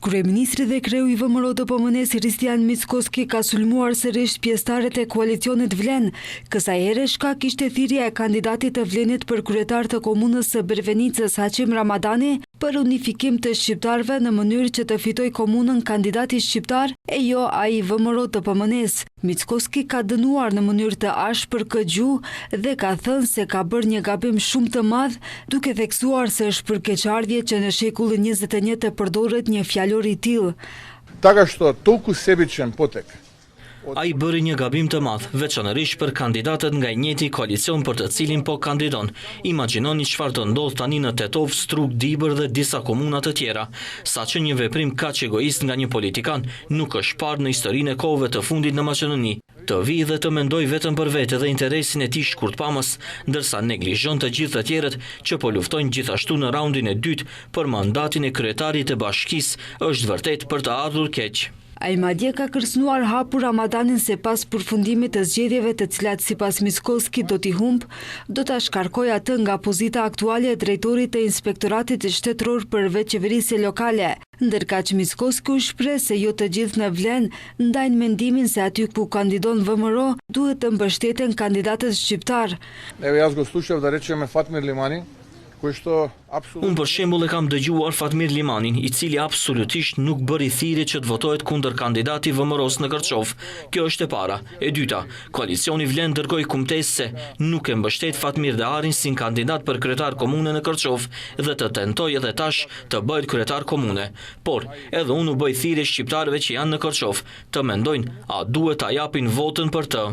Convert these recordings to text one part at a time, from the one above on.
Kryeministri dhe kreu i VMRO-DPM-s Kristian Mickoski ka sulmuar sërish pjesëtarët e koalicionit Vlen. Kësaj here shkak ishte thirrja e kandidatit të Vlenit për kryetar të komunës së Bervenicës Haqim Ramadani për unifikim të shqiptarëve në mënyrë që të fitoj komunën kandidati shqiptar e jo ai VMRO-DPM-s. Mickoski ka dënuar në mënyrë të ashpër këtë gjuhë dhe ka thënë se ka bërë një gabim shumë të madh, duke theksuar se është për keqardhje që në shekullin 21 të përdoret një fjalor i tillë. Taka što toliko sebičan potek. Ai bëri një gabim të madh, veçanërisht për kandidatët nga i njëjti koalicion për të cilin po kandidon. Imagjinoni çfarë do ndodh tani në Tetov, Strug, Dibër dhe disa komuna të tjera. Saqë një veprim kaq egoist nga një politikan nuk është parë në historinë e kohëve të fundit në Maqedoni. Të vi dhe të mendoj vetëm për vete dhe interesin e tij shkurtpamës, ndërsa neglizhon të gjithë të tjerët që po luftojnë gjithashtu në raundin e dytë për mandatin e kryetarit të bashkisë, është vërtet për të ardhur keq. Ai madje ka kërcënuar hapur Ramadanin se pas përfundimit të zgjedhjeve të cilat sipas Mickoski do t'i humb, do ta shkarkojë atë nga pozita aktuale e drejtorit të Inspektoratit Shtetëror për Veçeverisje Lokale. Ndërkaq Mickoski u shpreh se jo të gjithë në Vlen ndajnë mendimin se aty ku kandidon VMRO duhet të mbështeten kandidatët shqiptar. Evo ja go slušav da rečem me Fatmir Limani. Unë për shembull e kam dëgjuar Fatmir Limanin, i cili absolutisht nuk bëri thirrje që të votohet kundër kandidati VMRO-s në Kërçov. Kjo është e para. E dyta, koalicioni Vlen dërgoi kumtesë se nuk e mbështet Fatmir Deharin si kandidat për kryetar komune në Kërçov dhe të tentojë edhe tash të bëhet kryetar komune. Por, edhe unë u bëj thirrje shqiptarëve që janë në Kërçov të mendojnë a duhet ta japin votën për të.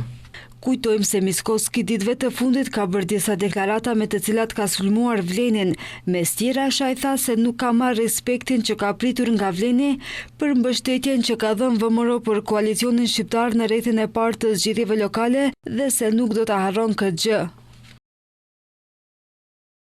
Kujtojmë se Mickoski ditëve të fundit ka bërë disa deklarata me të cilat ka sulmuar Vlenin. Mes tjerash ai tha se nuk ka marrë respektin që ka pritur nga Vleni për mbështetjen që ka dhënë VMRO për koalicionin shqiptar në rrethin e parë të zgjedhjeve lokale dhe se nuk do ta harron këtë gjë.